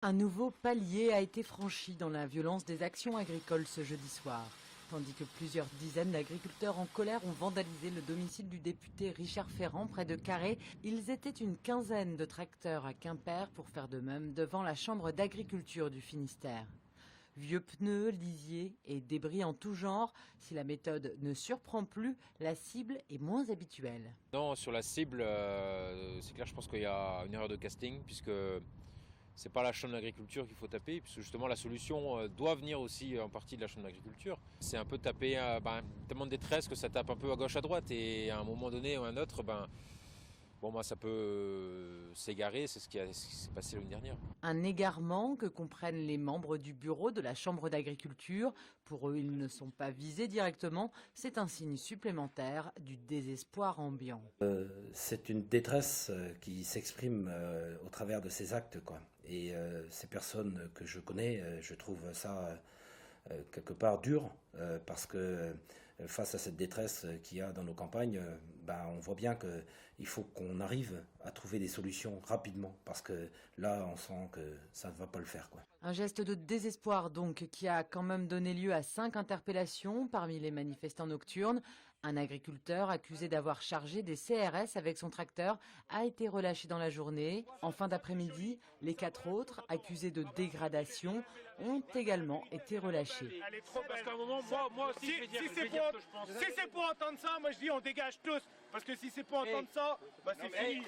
Un nouveau palier a été franchi dans la violence des actions agricoles ce jeudi soir. Tandis que plusieurs dizaines d'agriculteurs en colère ont vandalisé le domicile du député Richard Ferrand près de Carhaix, ils étaient une quinzaine de tracteurs à Quimper pour faire de même devant la chambre d'agriculture du Finistère. Vieux pneus, lisiers et débris en tout genre, si la méthode ne surprend plus, la cible est moins habituelle. Non, sur la cible, c'est clair, je pense qu'il y a une erreur de casting, puisque c'est pas la chambre d'agriculture qu'il faut taper, puisque justement la solution doit venir aussi en partie de la chambre d'agriculture. C'est un peu taper tellement de détresse que ça tape un peu à gauche à droite, et à un moment donné ou à un autre, ça peut s'égarer, c'est ce qui s'est passé l'année dernière. Un égarement que comprennent les membres du bureau de la Chambre d'agriculture. Pour eux, ils ne sont pas visés directement. C'est un signe supplémentaire du désespoir ambiant. C'est une détresse qui s'exprime au travers de ces actes, quoi. Et ces personnes que je connais, je trouve ça quelque part dur, parce que face à cette détresse qu'il y a dans nos campagnes, on voit bien qu'il faut qu'on arrive à trouver des solutions rapidement, parce que là on sent que ça ne va pas le faire, quoi. Un geste de désespoir donc qui a quand même donné lieu à 5 interpellations parmi les manifestants nocturnes. Un agriculteur accusé d'avoir chargé des CRS avec son tracteur a été relâché dans la journée. En fin d'après-midi, les 4 autres, accusés de dégradation, ont également été relâchés. Elle est trop parce qu'à un moment, moi aussi, si c'est pour entendre ça, moi je dis on dégage tous. Parce que si c'est pour entendre ça, c'est fini.